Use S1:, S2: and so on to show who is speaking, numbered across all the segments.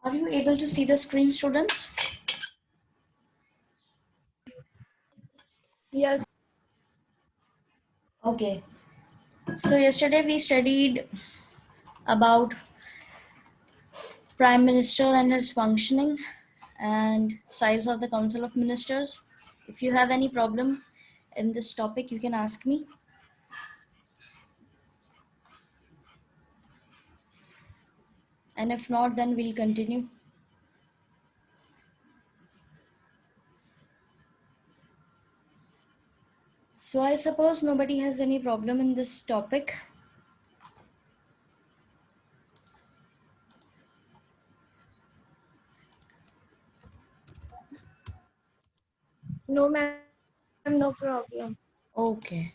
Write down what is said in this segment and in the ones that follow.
S1: Are you able to see the screen, students?
S2: Yes.
S1: Okay. So yesterday we studied about Prime Minister and his functioning and size of the Council of Ministers. If you have any problem in this topic, you can ask me. And if not, then we'll continue. So I suppose nobody has any problem in this topic.
S2: No, ma'am. No problem.
S1: Okay.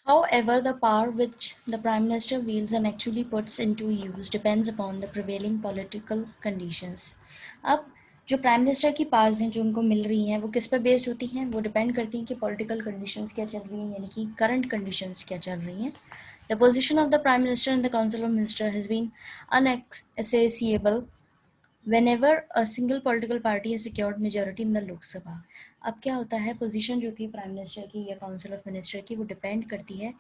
S1: However, the power which the Prime Minister wields and actually puts into use depends upon the prevailing political conditions. अब जो prime minister की powers हैं जो उनको मिल रही हैं वो किस पर बेस्ड होती हैं, वो डिपेंड करती हैं कि पॉलिटिकल कंडीशंस क्या चल रही हैं, यानी कि करंट कंडीशंस क्या चल रही हैं. The position of the Prime Minister and the Council of Ministers has been unaccessible whenever a single political party has secured majority in the Lok Sabha. अब क्या होता है, पोजीशन जो थी प्राइम मिनिस्टर की या काउंसिल ऑफ मिनिस्टर की वो डिपेंड करती है,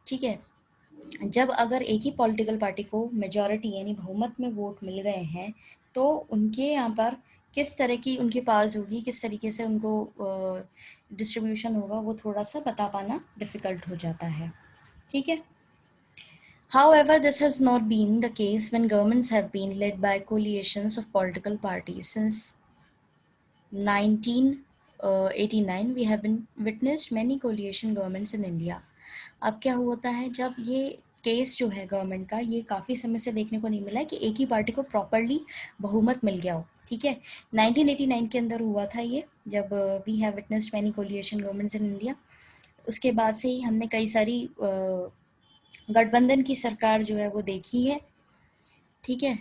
S1: ठीक है, जब अगर एक ही पॉलिटिकल पार्टी को मेजॉरिटी यानी बहुमत में वोट मिल गए हैं तो उनके यहाँ पर किस तरह की उनकी पावर्स होगी, किस तरीके से उनको डिस्ट्रीब्यूशन होगा, वो थोड़ा सा बता पाना डिफ़िकल्ट हो जाता है, ठीक है. However, this has not been the case when governments have been led by coalitions of political parties. Since 1989, we have been witnessed many coalition governments in India. अब क्या होता है, जब ये केस जो है गवर्नमेंट का, ये काफ़ी समय से देखने को नहीं मिला है कि एक ही पार्टी को प्रॉपरली बहुमत मिल गया हो, ठीक है. 1989 के अंदर हुआ था ये, जब we have witnessed many coalition governments in India. उसके बाद से ही हमने कई सारी गठबंधन की सरकार जो है वो देखी है, ठीक है.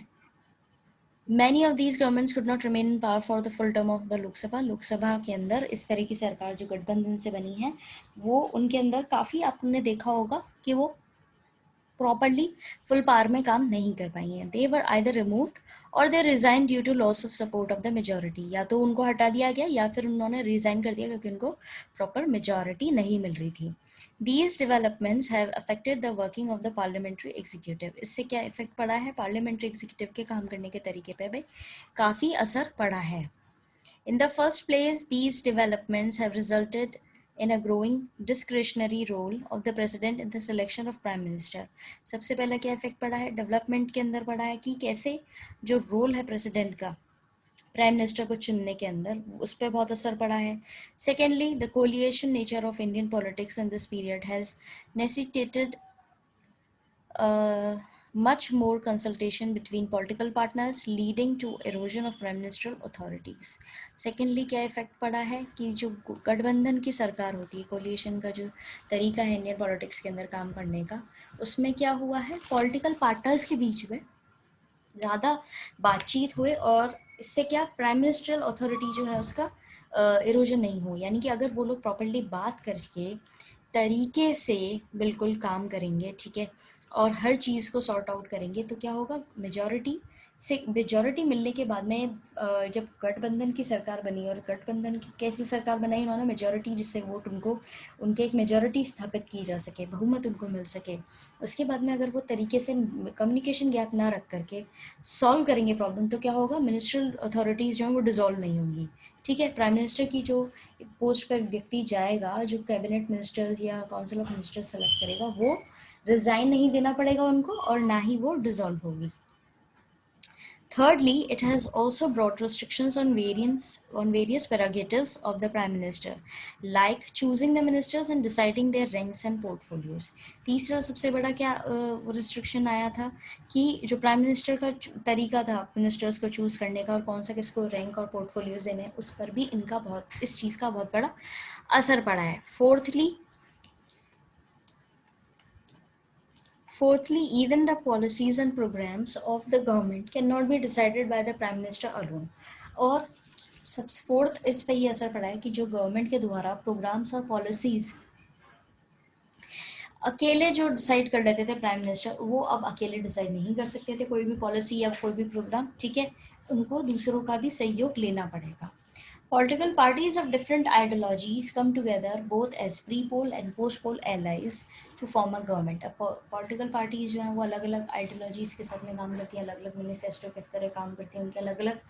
S1: Many of these governments could not remain in power for the full term of the लोक सभा. लोकसभा के अंदर इस तरह की सरकार जो गठबंधन से बनी है वो उनके अंदर काफ़ी आपने देखा होगा कि वो प्रॉपरली फुल पावर में काम नहीं कर पाई हैं. दे वर either removed or they resign due to loss of support of the majority. या तो उनको हटा दिया गया या फिर उन्होंने रिजाइन कर दिया क्योंकि उनको प्रॉपर मेजॉरिटी नहीं मिल रही थी. These developments have affected the working of the parliamentary executive. इससे क्या इफेक्ट पड़ा है, पार्लियामेंट्री एग्जीक्यूटिव के काम करने के तरीके पे भी काफ़ी असर पड़ा है. In the first place, these developments have resulted in a growing discretionary role of the president in the selection of prime minister. सबसे पहला क्या इफेक्ट पड़ा है, डेवलपमेंट के अंदर पड़ा है कि कैसे जो रोल है प्रेसिडेंट का प्राइम मिनिस्टर को चुनने के अंदर, उस पर बहुत असर पड़ा है. Secondly, the coalition nature of Indian politics in this period has necessitated much more consultation between political partners leading to erosion of prime ministerial authorities. Secondly, क्या इफेक्ट पड़ा है कि जो गठबंधन की सरकार होती है, कोलिएशन का जो तरीका है इंडियन पॉलिटिक्स के अंदर काम करने का, उसमें क्या हुआ है, पॉलिटिकल पार्टनर्स के बीच में ज़्यादा बातचीत हुए और इससे क्या प्राइम मिनिस्ट्रियल अथॉरिटी जो है उसका इरोजन नहीं हो. यानी कि अगर वो लोग प्रॉपर्ली बात करके तरीके से बिल्कुल काम करेंगे, ठीक है, और हर चीज़ को सॉर्ट आउट करेंगे तो क्या होगा, मेजॉरिटी मिलने के बाद में जब गठबंधन की सरकार बनी, और गठबंधन की कैसी सरकार बनाई उन्होंने, मेजॉरिटी जिससे वोट उनको उनके एक मेजॉरिटी स्थापित की जा सके, बहुमत उनको मिल सके. उसके बाद में अगर वो तरीके से कम्युनिकेशन गैप ना रख करके सॉल्व करेंगे प्रॉब्लम तो क्या होगा, मिनिस्ट्रियल अथॉरिटीज़ जो हैं वो डिसॉल्व नहीं होंगी, ठीक है. प्राइम मिनिस्टर की जो पोस्ट पर व्यक्ति जाएगा, जो कैबिनेट मिनिस्टर्स या काउंसिल ऑफ मिनिस्टर्स सेलेक्ट करेगा, वो रिजाइन नहीं देना पड़ेगा उनको और ना ही वो डिसॉल्व होगी. Thirdly, it has also brought restrictions on various prerogatives of the Prime Minister, like choosing the ministers and deciding their ranks and portfolios. तीसरा सबसे बड़ा क्या रिस्ट्रिक्शन आया था कि जो प्राइम मिनिस्टर का तरीका था मिनिस्टर्स को चूज़ करने का और कौन सा किसको रैंक और पोर्टफोलियोज देने, उस पर भी इनका इस चीज़ का बहुत बड़ा असर पड़ा है. Fourthly, even the policies and programs of the government cannot be decided by the Prime Minister alone. और फोर्थ इस पे ये असर पड़ा है कि जो गवर्नमेंट के द्वारा प्रोग्राम्स और पॉलिसीज़ अकेले जो डिसाइड कर लेते थे प्राइम मिनिस्टर, वो अब अकेले डिसाइड नहीं कर सकते थे कोई भी पॉलिसी या कोई भी प्रोग्राम, ठीक है, उनको दूसरों का भी सहयोग लेना पड़ेगा. Political parties of different ideologies come together both as pre-poll and post-poll allies to form a government. अब political parties जो हैं वो अलग अलग ideologies के साथ में काम करती हैं, अलग अलग मैनिफेस्टो किस तरह काम करती हैं, उनके अलग अलग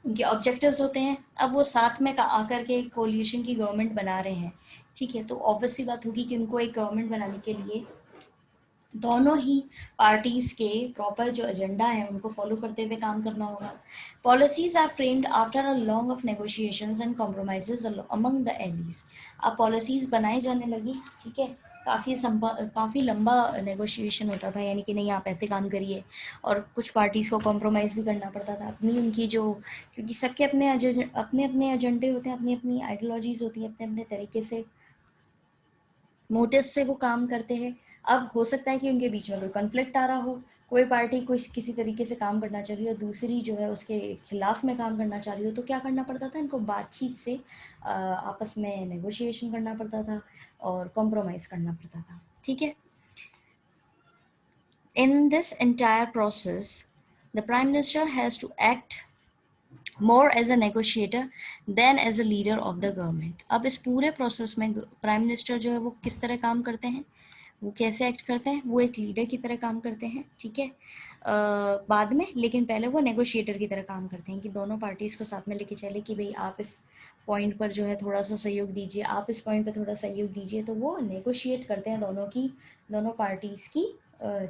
S1: उनके ऑब्जेक्टिव्स होते हैं. अब वो साथ में आकर के एक कोलिशन की गवर्नमेंट बना रहे हैं, ठीक है, तो ऑब्वियसली बात होगी कि उनको एक गवर्नमेंट बनाने के लिए दोनों ही पार्टीज के प्रॉपर जो एजेंडा है उनको फॉलो करते हुए काम करना होगा. Policies are framed after a long of negotiations and compromises among the allies. अब पॉलिसीज बनाई जाने लगी, ठीक है, काफ़ी लंबा नेगोशिएशन होता था, यानी कि नहीं आप ऐसे काम करिए, और कुछ पार्टीज़ को कॉम्प्रोमाइज़ भी करना पड़ता था अपनी उनकी जो, क्योंकि सबके अपने अपने एजेंडे होते हैं, अपनी अपनी आइडियोलॉजीज होती हैं, अपने अपने तरीके से मोटिव से वो काम करते हैं. अब हो सकता है कि उनके बीच में कोई कॉन्फ्लिक्ट आ रहा हो, कोई पार्टी कोई किसी तरीके से काम करना चाह रही हो, दूसरी जो है उसके खिलाफ में काम करना चाह रही हो, तो क्या करना पड़ता था, इनको बातचीत से आपस में नेगोशिएशन करना पड़ता था और कॉम्प्रोमाइज़ करना पड़ता था, ठीक है. In this entire process, the Prime Minister has to act more as a negotiator than as a leader of the government. अब इस पूरे प्रोसेस में प्राइम मिनिस्टर जो है वो किस तरह काम करते हैं, वो कैसे एक्ट करते हैं, वो एक लीडर की तरह काम करते हैं, ठीक है, बाद में, लेकिन पहले वो नेगोशिएटर की तरह काम करते हैं कि दोनों पार्टीज़ को साथ में लेके चले कि भाई आप इस पॉइंट पर जो है थोड़ा सा सहयोग दीजिए, आप इस पॉइंट पर थोड़ा सहयोग दीजिए, तो वो नेगोशिएट करते हैं दोनों पार्टीज़ की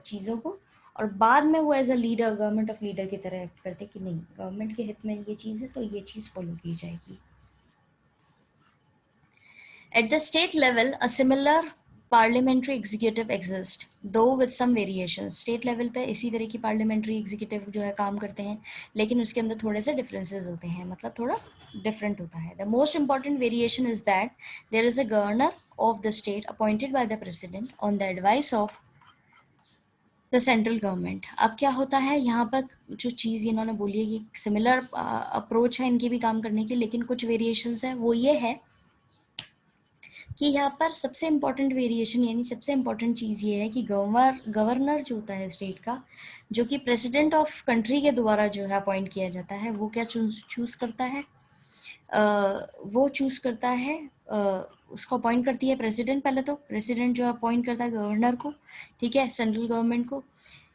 S1: चीज़ों को, और बाद में वो as a leader, government of leader की तरह एक्ट करते कि नहीं गवर्नमेंट के हित में ये चीज़ है तो ये चीज़ फॉलो की जाएगी. At the state level, a similar parliamentary executive exists, though with some variations. State level पे इसी तरह की parliamentary executive जो है काम करते हैं, लेकिन उसके अंदर थोड़े से differences होते हैं, मतलब थोड़ा different होता है. The most important variation is that there is a governor of the state appointed by the president on the advice of the central government. अब क्या होता है यहाँ पर, जो चीज़ इन्होंने बोली है कि सिमिलर अप्रोच है इनकी भी काम करने की, लेकिन कुछ वेरिएशंस हैं. वो ये है कि यहाँ पर सबसे इम्पॉर्टेंट वेरिएशन, यानी सबसे इम्पॉर्टेंट चीज़ ये है कि गवर्नर जो होता है स्टेट का, जो कि प्रेसिडेंट ऑफ कंट्री के द्वारा जो है अपॉइंट किया जाता है, वो क्या चूज़ करता है, वो चूज़ करता है, उसको अपॉइंट करती है प्रेसिडेंट. पहले तो प्रेसिडेंट जो अपॉइंट करता है गवर्नर को, ठीक है, सेंट्रल गवर्नमेंट को.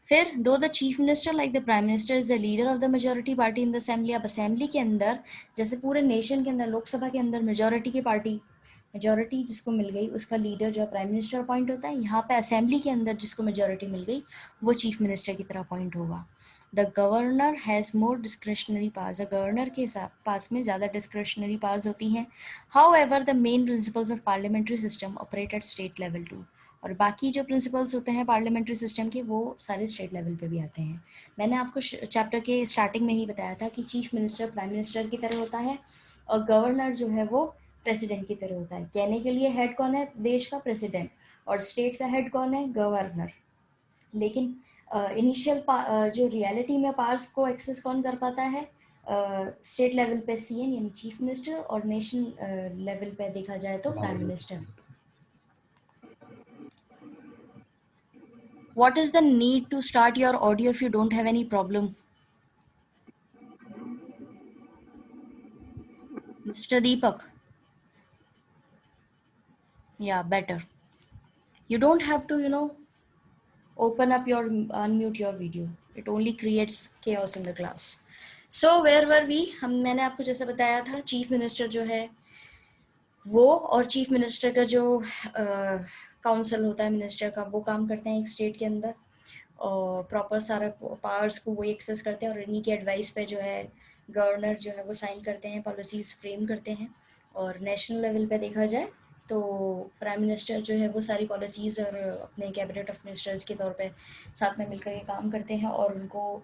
S1: फिर दो the chief minister like the prime minister is the leader of the majority party in the assembly. अब असेंबली के अंदर, जैसे पूरे नेशन के अंदर लोकसभा के अंदर मेजोरिटी की पार्टी, मेजोरिटी जिसको मिल गई उसका लीडर जो प्राइम मिनिस्टर अपॉइंट होता है, यहाँ पे असेंबली के अंदर जिसको मेजोरिटी मिल गई वो चीफ मिनिस्टर की तरह अपॉइंट होगा. The governor has more discretionary powers. Governor के पास में ज़्यादा डिस्क्रिशनरी पावर्स होती हैं. However the main principles of parliamentary system operate at state level too. और बाकी जो प्रिंसिपल्स होते हैं पार्लियामेंट्री सिस्टम के, वो सारे स्टेट लेवल पे भी आते हैं. मैंने आपको चैप्टर के स्टार्टिंग में ही बताया था कि चीफ मिनिस्टर प्राइम मिनिस्टर की तरह होता है और गवर्नर जो है वो प्रेसिडेंट की तरह होता है. कहने के लिए हेड कौन है देश का, प्रेसिडेंट, और स्टेट का हेड कौन है, गवर्नर. लेकिन इनिशियल जो रियलिटी में पावर्स को एक्सेस कौन कर पाता है, स्टेट लेवल पे सीएम यानी चीफ मिनिस्टर, और नेशन लेवल पे देखा जाए तो prime minister. What is the need to start your audio if you don't have any problem? Mr. Deepak. Yeah, better. You don't have to, unmute your video. It only creates chaos in the class. So where were we? मैंने आपको जैसे बताया था, chief minister जो है वो और chief minister का जो काउंसिल होता है मिनिस्टर का, वो काम करते हैं एक स्टेट के अंदर और प्रॉपर सारा पावर्स को वो एक्सेस करते हैं, और इन्हीं के एडवाइस पे जो है गवर्नर जो है वो साइन करते हैं, पॉलिसीज़ फ्रेम करते हैं. और नेशनल लेवल पे देखा जाए तो प्राइम मिनिस्टर जो है वो सारी पॉलिसीज़ और अपने कैबिनेट ऑफ मिनिस्टर्स के तौर पे साथ में मिलकर ये काम करते हैं, और उनको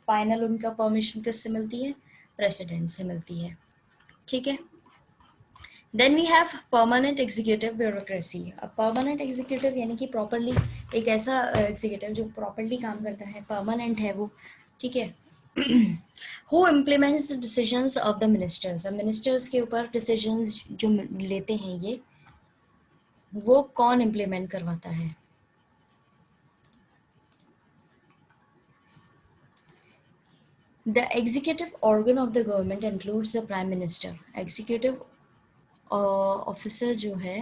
S1: फाइनल उनका परमिशन किससे मिलती है, प्रेसिडेंट से मिलती है, ठीक है. Then we have permanent executive bureaucracy. अब परमानेंट एग्जीक्यूटिव यानी कि प्रॉपरली एक ऐसा एग्जीक्यूटिव जो प्रॉपरली काम करता है, परमानेंट है वो, ठीक है. Who implements the decisions of the ministers? अब मिनिस्टर्स के ऊपर डिसीजंस जो लेते हैं ये, वो कौन इम्प्लीमेंट करवाता है, The executive organ of the government includes the prime minister. Executive officer जो है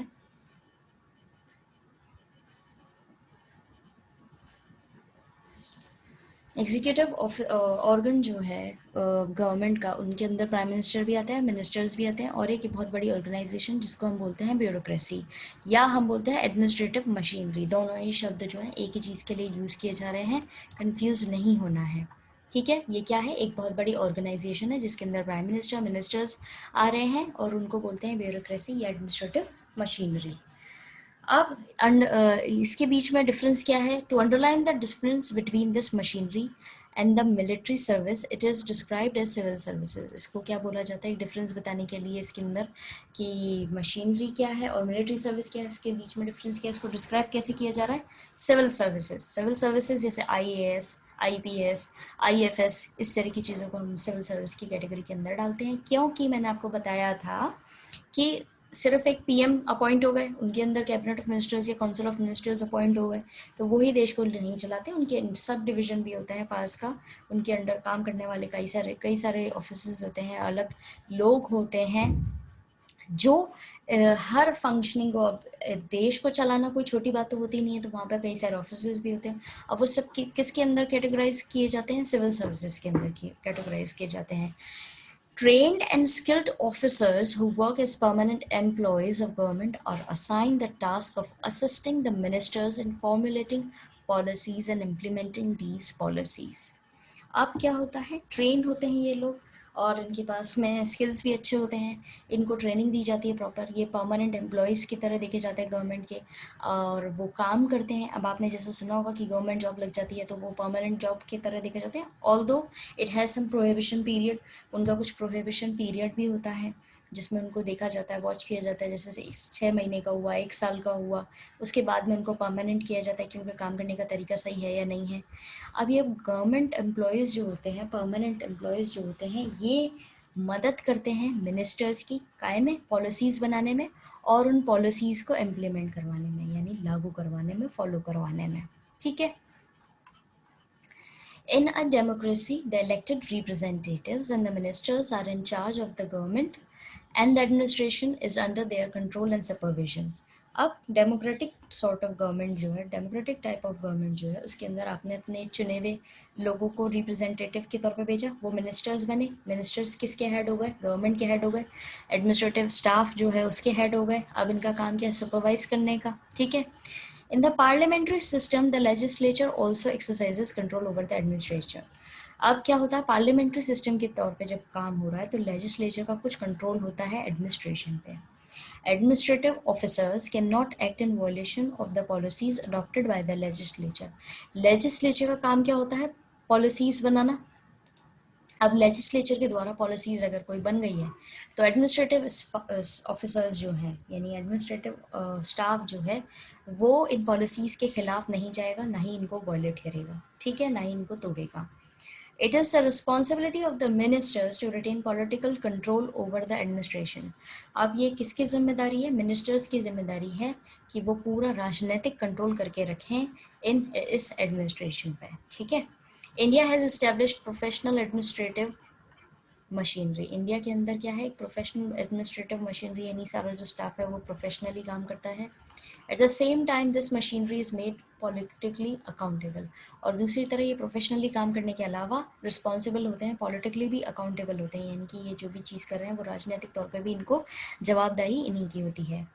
S1: एग्जीक्यूटिव ऑर्गन जो है गवर्नमेंट का, उनके अंदर प्राइम मिनिस्टर भी आता है, मिनिस्टर्स भी आते हैं, और एक बहुत बड़ी ऑर्गेनाइजेशन जिसको हम बोलते हैं ब्यूरोक्रेसी, या हम बोलते हैं एडमिनिस्ट्रेटिव मशीनरी। दोनों ही शब्द जो हैं एक ही चीज़ के लिए यूज़ किए जा रहे हैं, कंफ्यूज नहीं होना है, ठीक है। ये क्या है, एक बहुत बड़ी ऑर्गेनाइजेशन है जिसके अंदर प्राइम मिनिस्टर, मिनिस्टर्स आ रहे हैं, और उनको बोलते हैं ब्यूरोक्रेसी या एडमिनिस्ट्रेटिव मशीनरी। अब इसके बीच में डिफरेंस क्या है? To underline the difference between this machinery and the military service, it is described as civil services. इसको क्या बोला जाता है, एक डिफरेंस बताने के लिए इसके अंदर कि मशीनरी क्या है और मिलिट्री सर्विस क्या है, उसके बीच में डिफरेंस क्या है, इसको डिस्क्राइब कैसे किया जा रहा है? Civil services. सिविल सर्विसेज जैसे IAS, IPS, IFS, इस तरह की चीज़ों को हम सिविल सर्विस की कैटेगरी के अंदर डालते हैं, क्योंकि मैंने आपको बताया था कि सिर्फ एक PM अपॉइंट हो गए, उनके अंदर कैबिनेट ऑफ मिनिस्टर्स या काउंसिल ऑफ मिनिस्टर्स अपॉइंट हो गए, तो वही देश को नहीं चलाते, उनके सब डिवीजन भी होता है पास का, उनके अंडर काम करने वाले कई सारे ऑफिसर्स होते हैं, अलग लोग होते हैं जो हर फंक्शनिंग को, अब देश को चलाना कोई छोटी बात तो होती नहीं है, तो वहाँ पे कई सारे ऑफिसर्स भी होते हैं। अब वो सब किसके अंदर कैटेगराइज किए जाते हैं? सिविल सर्विसेज के अंदर कैटेगराइज किए जाते हैं। Trained and skilled officers who work as permanent employees of government are assigned the task of assisting the ministers in formulating policies and implementing these policies. अब क्या होता है, ट्रेन होते हैं ये लोग, और इनके पास में स्किल्स भी अच्छे होते हैं, इनको ट्रेनिंग दी जाती है प्रॉपर, ये परमानेंट एम्प्लॉयज़ की तरह देखे जाते हैं गवर्नमेंट के, और वो काम करते हैं। अब आपने जैसे सुना होगा कि गवर्नमेंट जॉब लग जाती है तो वो परमानेंट जॉब की तरह देखे जाते हैं, although it has some prohibition period, उनका कुछ प्रोहिबिशन पीरियड भी होता है जिसमें उनको देखा जाता है, वॉच किया जाता है, जैसे 6 महीने का हुआ, 1 साल का हुआ, उसके बाद में उनको परमानेंट किया जाता है कि उनका काम करने का तरीका सही है या नहीं है। अब ये गवर्नमेंट एम्प्लॉयज़ जो होते हैं, परमानेंट एम्प्लॉयज़ जो होते हैं, ये मदद करते हैं मिनिस्टर्स की काय में, पॉलिसीज़ बनाने में, और उन पॉलिसीज़ को इम्प्लीमेंट करवाने में, यानी लागू करवाने में, फॉलो करवाने में, ठीक है। In a democracy, the elected representatives and the ministers are in charge of the government and the administration is under their control and supervision. अब डेमोक्रेटिक सॉर्ट ऑफ गवर्नमेंट जो है, डेमोक्रेटिक टाइप ऑफ गवर्नमेंट जो है, उसके अंदर आपने अपने चुने हुए लोगों को रिप्रेजेंटेटिव के तौर पे भेजा, वो मिनिस्टर्स बने, मिनिस्टर्स किसके हेड हो गए? गवर्नमेंट के हेड हो गए। एडमिनिस्ट्रेटिव स्टाफ जो है उसके हेड हो गए। अब इनका काम क्या है? सुपरवाइज करने का, ठीक है। In the parliamentary system, the legislature also exercises control over the administration. अब क्या होता है, पार्लियामेंट्री सिस्टम के तौर पे जब काम हो रहा है तो लेजिस्लेचर का कुछ कंट्रोल होता है एडमिनिस्ट्रेशन पे। Administrative officers cannot act in violation of the policies adopted by the legislature. Legislature का काम क्या होता है? पॉलिसीज बनाना। अब लेजिस्लेचर के द्वारा पॉलिसीज अगर कोई बन गई है तो एडमिनिस्ट्रेटिव ऑफिसर्स जो हैं, यानी एडमिनिस्ट्रेटिव स्टाफ जो है, वो इन पॉलिसीज़ के खिलाफ नहीं जाएगा, ना ही इनको वायलेट करेगा, ठीक है, ना ही इनको तोड़ेगा। It is the responsibility of the ministers to retain political control over the administration. अब ये किसकी जिम्मेदारी है? मिनिस्टर्स की जिम्मेदारी है कि वो पूरा राजनीतिक कंट्रोल करके रखें इस एडमिनिस्ट्रेशन पे, ठीक है। India has established professional administrative machinery. India के अंदर क्या है? एक प्रोफेशनल एडमिनिस्ट्रेटिव मशीनरी, यानी सारा जो स्टाफ है वो प्रोफेशनली काम करता है। At the same time this machinery is made politically accountable, और दूसरी तरह ये प्रोफेशनली काम करने के अलावा रिस्पॉन्सिबल होते हैं, पॉलिटिकली भी अकाउंटेबल होते हैं, यानी कि ये जो भी चीज़ कर रहे हैं वो राजनीतिक तौर पर भी इनको जवाबदेही इन्हीं की होती है।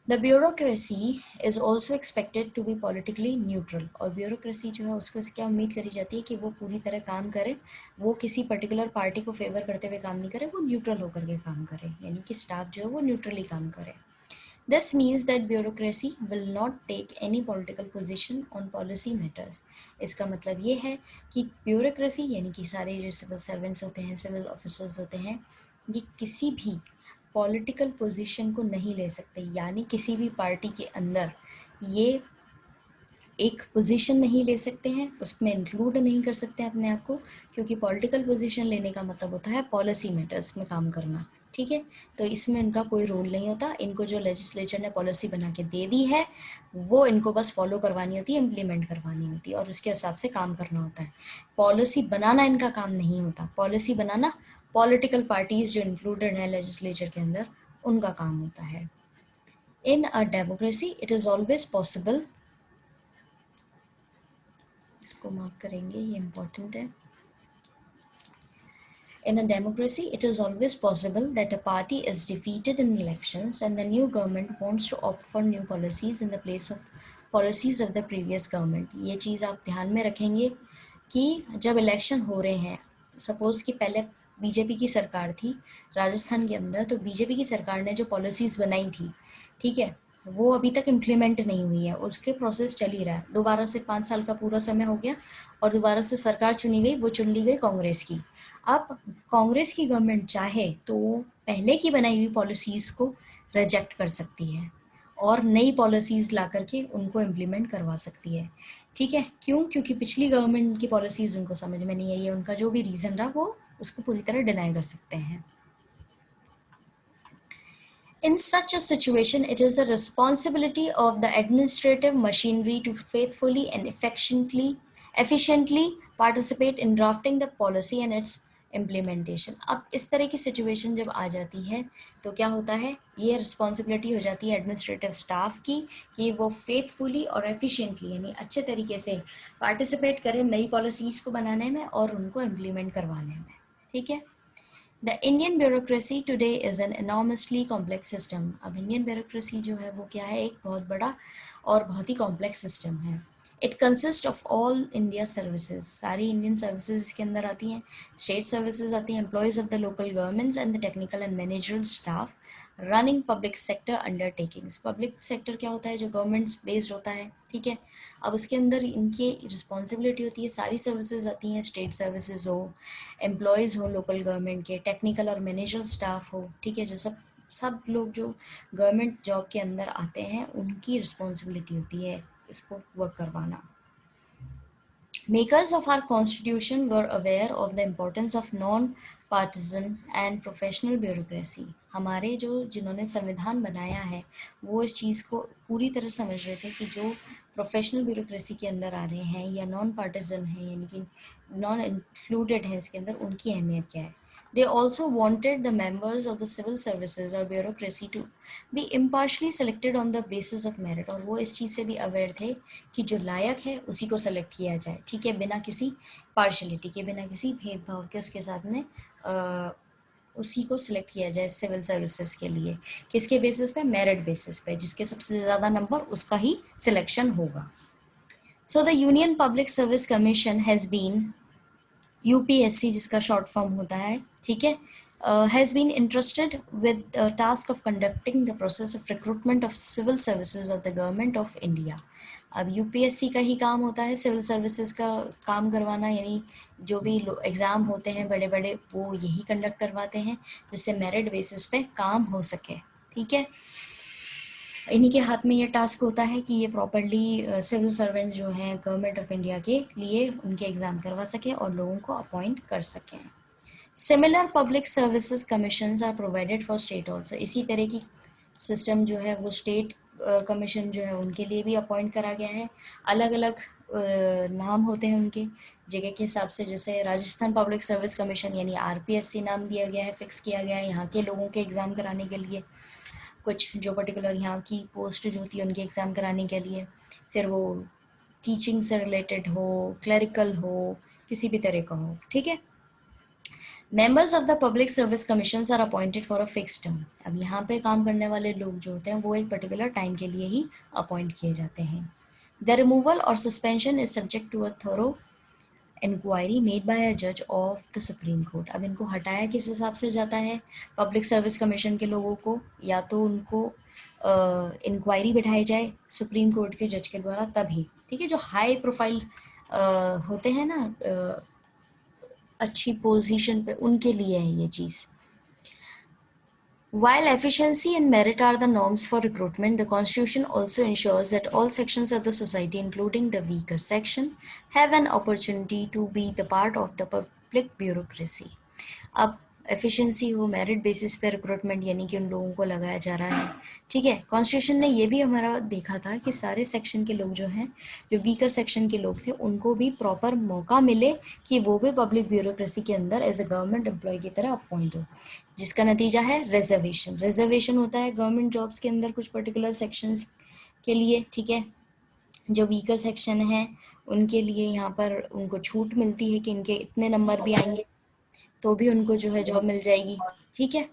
S1: The bureaucracy is also expected to be politically neutral, और ब्यूरोक्रेसी जो है उसको क्या उम्मीद करी जाती है कि वो पूरी तरह काम करे, वो किसी पर्टिकुलर पार्टी को फेवर करते हुए काम नहीं करे, वो न्यूट्रल होकर के काम करे, यानी कि स्टाफ जो है वो न्यूट्रली काम करे। This means that bureaucracy will not take any political position on policy matters. इसका मतलब ये है कि ब्यूरोक्रेसी यानी कि सारे जो सिविल सर्वेंट्स होते हैं, सिविल ऑफिसर्स होते हैं, ये किसी भी पॉलिटिकल पोजीशन को नहीं ले सकते, यानी किसी भी पार्टी के अंदर ये एक पोजीशन नहीं ले सकते हैं, उसमें इंक्लूड नहीं कर सकते अपने आप को, क्योंकि पॉलिटिकल पोजीशन लेने का मतलब होता है पॉलिसी मैटर्स में काम करना, ठीक है। तो इसमें इनका कोई रोल नहीं होता, इनको जो लेजिस्लेचर ने पॉलिसी बना के दे दी है वो इनको बस फॉलो करवानी होती है, इम्प्लीमेंट करवानी होती है और उसके हिसाब से काम करना होता है। पॉलिसी बनाना इनका काम नहीं होता, पॉलिसी बनाना पॉलिटिकल पार्टीज जो इंक्लूडेड है लेजिस्लेचर के अंदर उनका काम होता है। In a democracy it is always possible, इसको मार्क करेंगे, ये इम्पोर्टेंट है। In a democracy, it is always possible that a party is defeated in elections and the new government wants to opt for new policies in the place of policies of the previous government. ये चीज़ आप ध्यान में रखेंगे कि जब election हो रहे हैं, सपोज कि पहले बीजेपी की सरकार थी राजस्थान के अंदर, तो बीजेपी की सरकार ने जो पॉलिसीज़ बनाई थी, ठीक है, वो अभी तक इम्प्लीमेंट नहीं हुई है, उसके प्रोसेस चल ही रहा है। दोबारा से 5 साल का पूरा समय हो गया और दोबारा से सरकार चुनी गई, वो चुन ली गई कांग्रेस की। अब कांग्रेस की गवर्नमेंट चाहे तो पहले की बनाई हुई पॉलिसीज़ को रिजेक्ट कर सकती है और नई पॉलिसीज़ ला करके उनको इम्प्लीमेंट करवा सकती है, ठीक है। क्यों? क्योंकि पिछली गवर्नमेंट की पॉलिसीज़ उनको समझ में नहीं आई है, उनका जो भी रीज़न रहा वो उसको पूरी तरह डिनाई कर सकते हैं। In such a situation, it is the responsibility of the administrative machinery to faithfully and efficiently participate in drafting the policy and its implementation. अब इस तरह की सिचुएशन जब आ जाती है तो क्या होता है, ये रिस्पॉन्सिबिलिटी हो जाती है एडमिनिस्ट्रेटिव स्टाफ की कि वो फेथफुली और एफिशिएंटली यानी अच्छे तरीके से पार्टिसिपेट करें नई पॉलिसीज़ को बनाने में और उनको इम्प्लीमेंट करवाने में, ठीक है। The Indian bureaucracy today is an enormously complex system. अब इंडियन ब्यूरोक्रेसी जो है वो क्या है, एक बहुत बड़ा और बहुत ही कॉम्प्लेक्स सिस्टम है। It consist of all India services, सारी इंडियन सर्विसेज इसके अंदर आती हैं, स्टेट सर्विसेज आती हैं, employees of the local governments and the technical and managerial staff running public sector undertakings. Public sector क्या होता है, जो गवर्नमेंट बेस्ड होता है, ठीक है। अब उसके अंदर इनकी रिस्पॉन्सिबिलिटी होती है, सारी सर्विसेज आती हैं, स्टेट सर्विसेज हो, एम्प्लॉयज़ हो लोकल गवर्नमेंट के, टेक्निकल और मैनेजरल स्टाफ हो, ठीक है, जो सब लोग जो गवर्नमेंट जॉब के अंदर आते हैं उनकी रिस्पॉन्सिबिलिटी होती है इसको वर्क करवाना। Makers of our constitution were aware of the importance of non-partisan and professional bureaucracy. हमारे जो जिन्होंने संविधान बनाया है वो इस चीज़ को पूरी तरह समझ रहे थे कि जो प्रोफेशनल ब्यूरोक्रेसी के अंदर आ रहे हैं या नॉन पार्टिजन हैं यानी कि नॉन इंक्लूडेड हैं इसके अंदर, उनकी अहमियत क्या है। They also wanted the members of the civil services or bureaucracy to be impartially selected on the basis of merit. और वो इस चीज़ से भी अवेयर थे कि जो लायक है उसी को सेलेक्ट किया जाए, ठीक है, बिना किसी पार्शलिटी के, बिना किसी भेदभाव के उसके साथ में उसी को सिलेक्ट किया जाए सिविल सर्विसेज के लिए। किसके बेसिस पे? मेरिट बेसिस पे, जिसके सबसे ज़्यादा नंबर उसका ही सिलेक्शन होगा। So the Union Public Service Commission has been UPSC जिसका शॉर्ट फॉर्म होता है, ठीक है, has been interested with the task of conducting the process of recruitment of civil services of the government of India. अब UPSC का ही काम होता है सिविल सर्विसेज का काम करवाना, यानी जो भी एग्ज़ाम होते हैं बड़े बड़े वो यही कंडक्ट करवाते हैं जिससे मेरिट बेसिस पे काम हो सके, ठीक है। इन्हीं के हाथ में ये टास्क होता है कि ये प्रॉपरली सिविल सर्वेंट जो हैं गवर्नमेंट ऑफ इंडिया के लिए उनके एग्ज़ाम करवा सकें और लोगों को अपॉइंट कर सकें। Similar public services commissions are provided for state also. इसी तरह की सिस्टम जो है वो स्टेट कमीशन जो है उनके लिए भी अपॉइंट करा गया है। अलग अलग नाम होते हैं उनके जगह के हिसाब से, जैसे राजस्थान पब्लिक सर्विस कमीशन यानी आरपीएससी नाम दिया गया है, फिक्स किया गया है यहाँ के लोगों के एग्ज़ाम कराने के लिए, कुछ जो पर्टिकुलर यहाँ की पोस्ट जो होती है उनके एग्ज़ाम कराने के लिए, फिर वो टीचिंग से रिलेटेड हो, क्लरिकल हो, किसी भी तरह का हो, ठीक है। Members of the public service commissions are appointed for a fix term. अब यहाँ पे काम करने वाले लोग जो होते हैं वो एक पर्टिकुलर टाइम के लिए ही अपॉइंट किए जाते हैं। द रिमूवल और suspension is subject to a thorough inquiry made by a जज ऑफ द सुप्रीम कोर्ट। अब इनको हटाया किस हिसाब से जाता है पब्लिक सर्विस कमीशन के लोगों को, या तो उनको इंक्वायरी बिठाई जाए सुप्रीम कोर्ट के जज के द्वारा तभी, ठीक है, जो हाई प्रोफाइल होते हैं ना अच्छी पोजीशन पे, उनके लिए है ये चीज़। While efficiency and merit are the norms for recruitment, the Constitution also ensures that all sections of the society, including the weaker section, have an opportunity to be the part of the public bureaucracy. अब efficiency हो, merit basis पे recruitment यानी कि उन लोगों को लगाया जा रहा है। ठीक है, कॉन्स्टिट्यूशन ने ये भी हमारा देखा था कि सारे सेक्शन के लोग जो हैं, जो वीकर सेक्शन के लोग थे, उनको भी प्रॉपर मौका मिले कि वो भी पब्लिक ब्यूरोक्रेसी के अंदर एज अ गवर्नमेंट एम्प्लॉय की तरह अपॉइंट हो, जिसका नतीजा है रिजर्वेशन। रिजर्वेशन होता है गवर्नमेंट जॉब्स के अंदर कुछ पर्टिकुलर सेक्शंस के लिए। ठीक है, जो वीकर सेक्शन है उनके लिए यहाँ पर उनको छूट मिलती है कि इनके इतने नंबर भी आएंगे तो भी उनको जो है जॉब मिल जाएगी। ठीक है,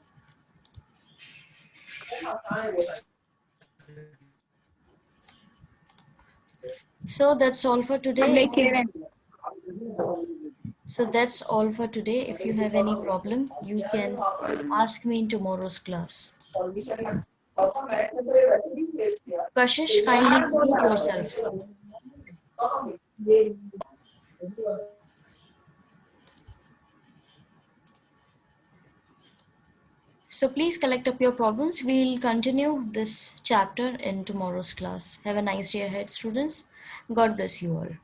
S1: so that's all for today. If you have any problem, you can ask me in tomorrow's class. Kashish, kindly mute yourself. So please collect up your problems. We'll continue this chapter in tomorrow's class. Have a nice day ahead, students. God bless you all.